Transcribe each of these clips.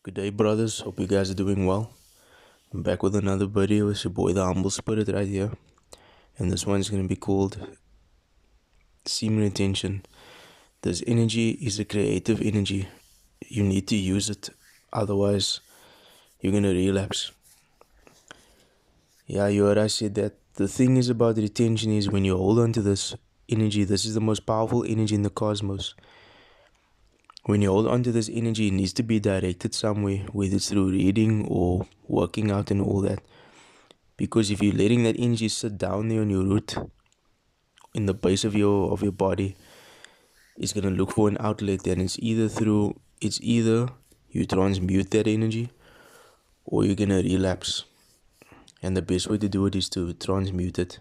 Good day, brothers. Hope you guys are doing well. I'm back with another video. It's your boy, the Humble Spirit, right here. And this one's going to be called Semen Retention. This energy is a creative energy. You need to use it. Otherwise, you're going to relapse. Yeah, you heard I said that. The thing is about retention is when you hold on to this energy, this is the most powerful energy in the cosmos. When you hold on to this energy, it needs to be directed somewhere, whether it's through reading or working out and all that. Because if you're letting that energy sit down there on your root, in the base of your body, it's gonna look for an outlet, and it's either you transmute that energy or you're gonna relapse. And the best way to do it is to transmute it.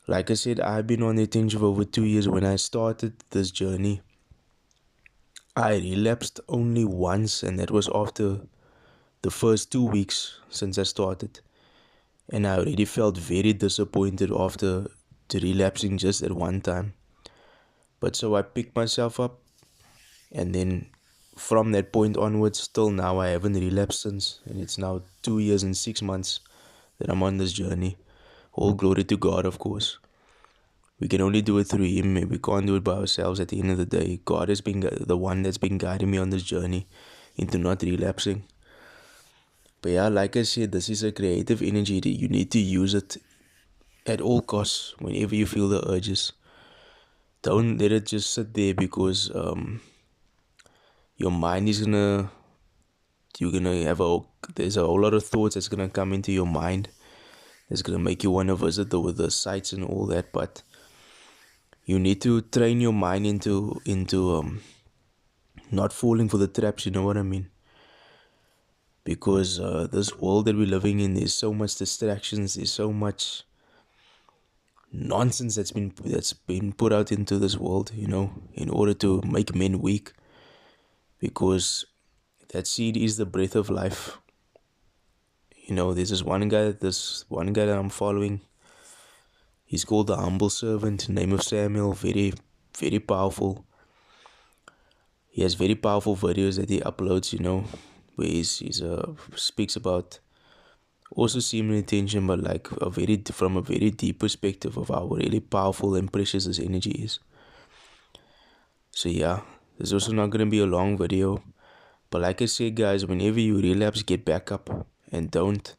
Like I said, I've been on retention for over 2 years. When I started this journey, I relapsed only once, and that was after the first 2 weeks since I started. And I already felt very disappointed after the relapsing just at one time. But so I picked myself up, and then from that point onwards till now, I haven't relapsed since, and it's now 2 years and 6 months that I'm on this journey. All glory to God, of course. We can only do it through Him. We can't do it by ourselves. At the end of the day, God has been the one that's been guiding me on this journey into not relapsing. But yeah, like I said, this is a creative energy. You need to use it at all costs whenever you feel the urges. Don't let it just sit there, because your mind is you're gonna have there's a whole lot of thoughts that's gonna come into your mind that's gonna make you want to visit the sites and all that. But you need to train your mind into not falling for the traps. You know what I mean? Because this world that we're living in, there's so much distractions. There's so much nonsense that's been put out into this world, in order to make men weak. Because that seed is the breath of life. There's this one guy that I'm following. He's called the Humble Servant, name of Samuel. Very, very powerful. He has very powerful videos that he uploads, where he speaks about also semen retention, but like from a very deep perspective of how really powerful and precious this energy is. So yeah, there's also not gonna be a long video, but like I said, guys, whenever you relapse, get back up and don't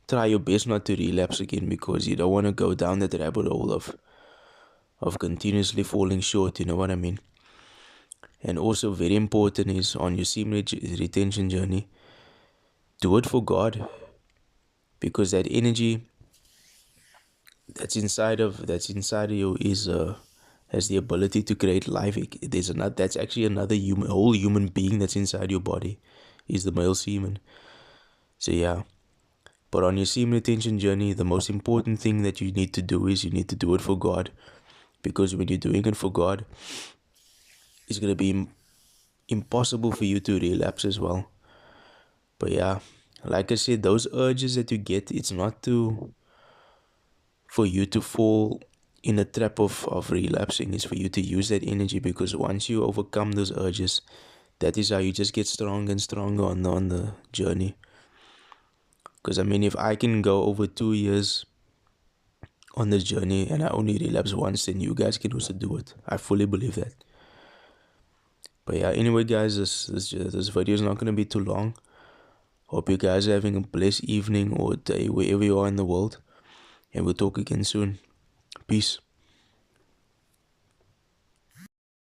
try your best not to relapse again, because you don't want to go down that rabbit hole of continuously falling short. You know what I mean? And also very important is on your semen retention journey, do it for God. Because that energy that's inside of you has the ability to create life. That's actually another whole human being that's inside your body, is the male semen. So yeah, but on your semen retention journey, the most important thing that you need to do is you need to do it for God. Because when you're doing it for God, it's gonna be impossible for you to relapse as well. But yeah, like I said, those urges that you get, it's not for you to fall in a trap of relapsing. It's for you to use that energy, because once you overcome those urges, that is how you just get stronger and stronger on the journey. Because I mean, if I can go over 2 years on this journey and I only relapse once, then you guys can also do it. I fully believe that. But yeah, anyway, guys, this video is not going to be too long. Hope you guys are having a blessed evening or day wherever you are in the world. And we'll talk again soon. Peace.